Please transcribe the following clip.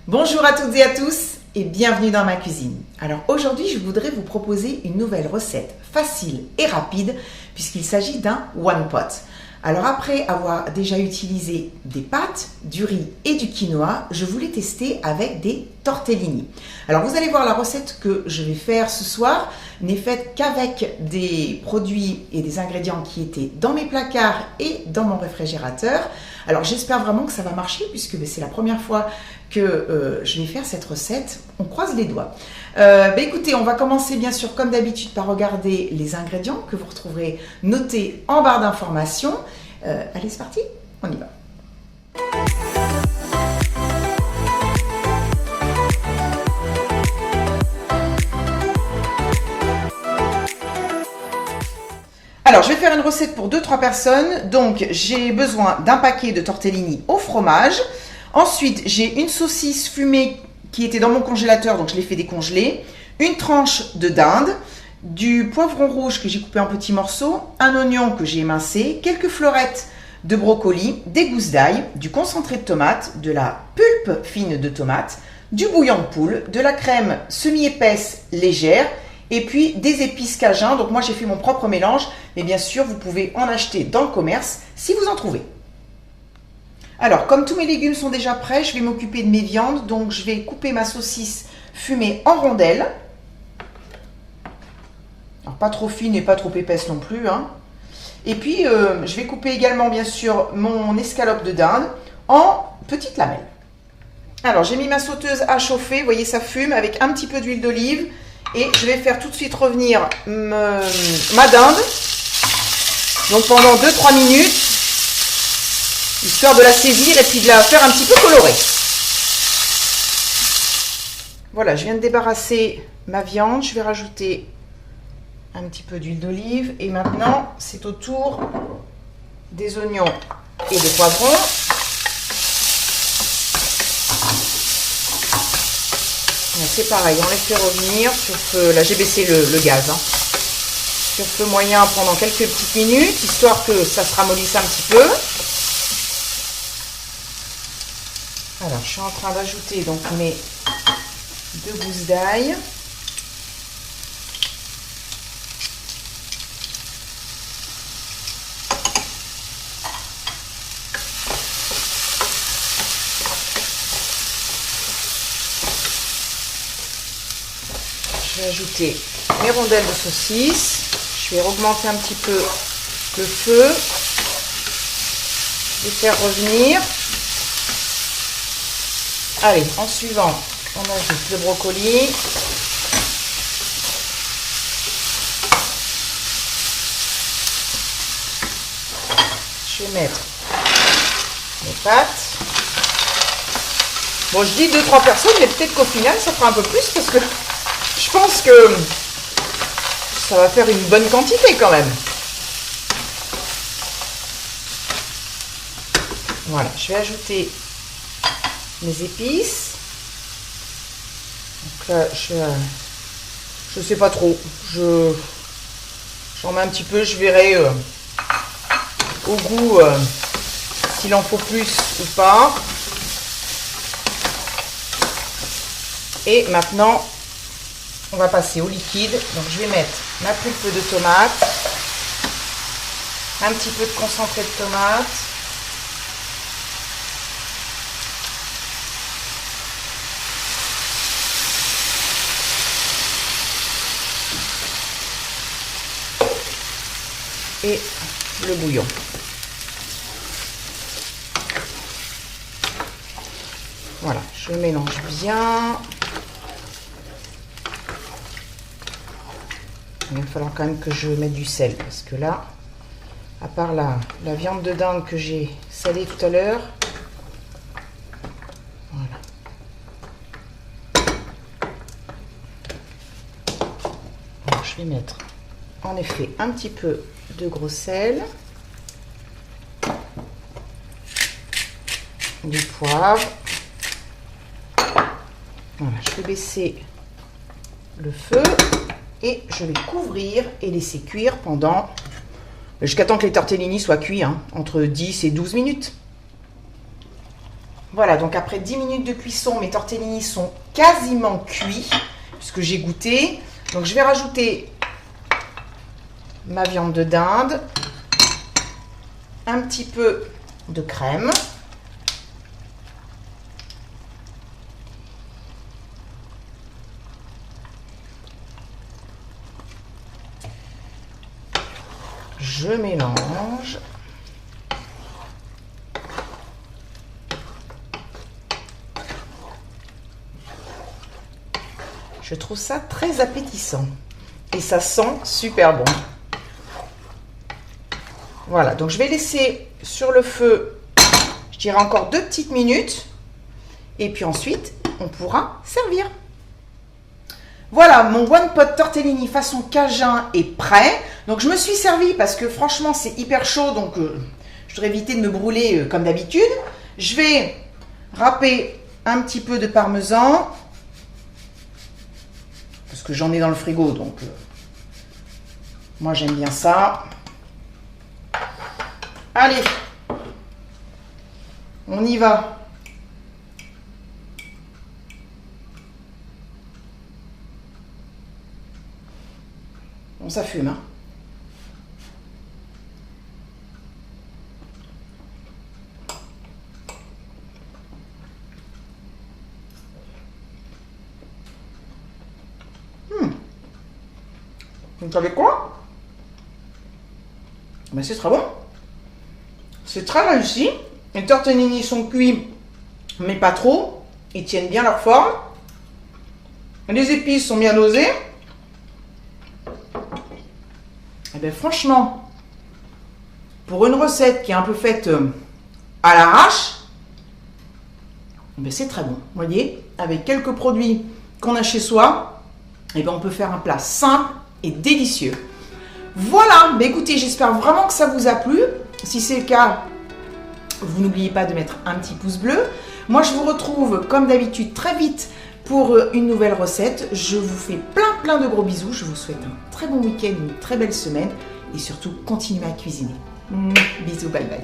Bonjour à toutes et à tous et bienvenue dans ma cuisine. Alors aujourd'hui je voudrais vous proposer une nouvelle recette facile et rapide puisqu'il s'agit d'un one pot. Alors après avoir déjà utilisé des pâtes, du riz et du quinoa, je voulais tester avec des tortellini. Alors vous allez voir, la recette que je vais faire ce soir n'est faite qu'avec des produits et des ingrédients qui étaient dans mes placards et dans mon réfrigérateur. Alors j'espère vraiment que ça va marcher puisque c'est la première fois que je vais faire cette recette. On croise les doigts. Écoutez, on va commencer bien sûr comme d'habitude par regarder les ingrédients que vous retrouverez notés en barre d'informations. Allez, c'est parti, on y va. Alors, je vais faire une recette pour 2-3 personnes. Donc, j'ai besoin d'un paquet de tortellini au fromage. Ensuite, j'ai une saucisse fumée qui était dans mon congélateur, donc je l'ai fait décongeler. Une tranche de dinde, du poivron rouge que j'ai coupé en petits morceaux, un oignon que j'ai émincé, quelques fleurettes de brocoli, des gousses d'ail, du concentré de tomate, de la pulpe fine de tomate, du bouillon de poule, de la crème semi-épaisse légère, et puis des épices cajun. Donc moi j'ai fait mon propre mélange, mais bien sûr vous pouvez en acheter dans le commerce si vous en trouvez. Alors comme tous mes légumes sont déjà prêts, je vais m'occuper de mes viandes. Donc je vais couper ma saucisse fumée en rondelles. Alors pas trop fine et pas trop épaisse non plus, hein. Et puis je vais couper également bien sûr mon escalope de dinde en petites lamelles. Alors j'ai mis ma sauteuse à chauffer, vous voyez ça fume, avec un petit peu d'huile d'olive. Et je vais faire tout de suite revenir ma dinde, donc pendant 2-3 minutes, histoire de la saisir et puis de la faire un petit peu colorée. Voilà, je viens de débarrasser ma viande, je vais rajouter un petit peu d'huile d'olive et maintenant c'est au tour des oignons et des poivrons. C'est pareil, on les fait revenir sur feu. Là j'ai baissé le gaz, hein. Sur feu moyen pendant quelques petites minutes, histoire que ça se ramollisse un petit peu. Alors je suis en train d'ajouter donc mes 2 gousses d'ail. Je vais ajouter mes rondelles de saucisse. Je vais augmenter un petit peu le feu. Les faire revenir. Allez, en suivant, on ajoute le brocoli. Je vais mettre mes pâtes. Bon, je dis 2-3 personnes, mais peut-être qu'au final, ça fera un peu plus parce que je pense que ça va faire une bonne quantité quand même. Voilà, je vais ajouter mes épices. Donc là, je sais pas trop. J'en mets un petit peu, je verrai au goût s'il en faut plus ou pas. Et maintenant, on va passer au liquide. Donc je vais mettre ma pulpe de tomate, un petit peu de concentré de tomate, et le bouillon. Voilà, je mélange bien. Il va falloir quand même que je mette du sel parce que là, à part la viande de dinde que j'ai salée tout à l'heure, voilà. Alors, je vais mettre en effet un petit peu de gros sel, du poivre. Voilà, je vais baisser le feu. Et je vais couvrir et laisser cuire pendant jusqu'à temps que les tortellini soient cuits, hein, entre 10 et 12 minutes. Voilà. Voilà, donc après 10 minutes de cuisson, mes tortellini sont quasiment cuits, puisque j'ai goûté. Donc je vais rajouter ma viande de dinde, un petit peu de crème. Je mélange. Je trouve ça très appétissant et ça sent super bon. Voilà, donc je vais laisser sur le feu, je dirais encore 2 petites minutes et puis ensuite on pourra servir. Voilà, mon one pot tortellini façon cajun est prêt. Donc je me suis servi parce que franchement c'est hyper chaud, donc je voudrais éviter de me brûler comme d'habitude. Je vais râper un petit peu de parmesan parce que j'en ai dans le frigo, donc moi j'aime bien ça. Allez, on y va. Bon, ça fume, hein. Vous savez quoi? Ben, c'est très bon. C'est très réussi. Les tortellini sont cuits, mais pas trop. Ils tiennent bien leur forme. Les épices sont bien dosées. Et bien franchement, pour une recette qui est un peu faite à l'arrache, c'est très bon. Vous voyez, avec quelques produits qu'on a chez soi, et ben on peut faire un plat simple et délicieux. Voilà, ben écoutez, j'espère vraiment que ça vous a plu. Si c'est le cas, vous n'oubliez pas de mettre un petit pouce bleu. Moi, je vous retrouve comme d'habitude très vite pour une nouvelle recette. Je vous fais plein de gros bisous. Je vous souhaite un très bon week-end, une très belle semaine et surtout, continuez à cuisiner. Bisous, bye bye.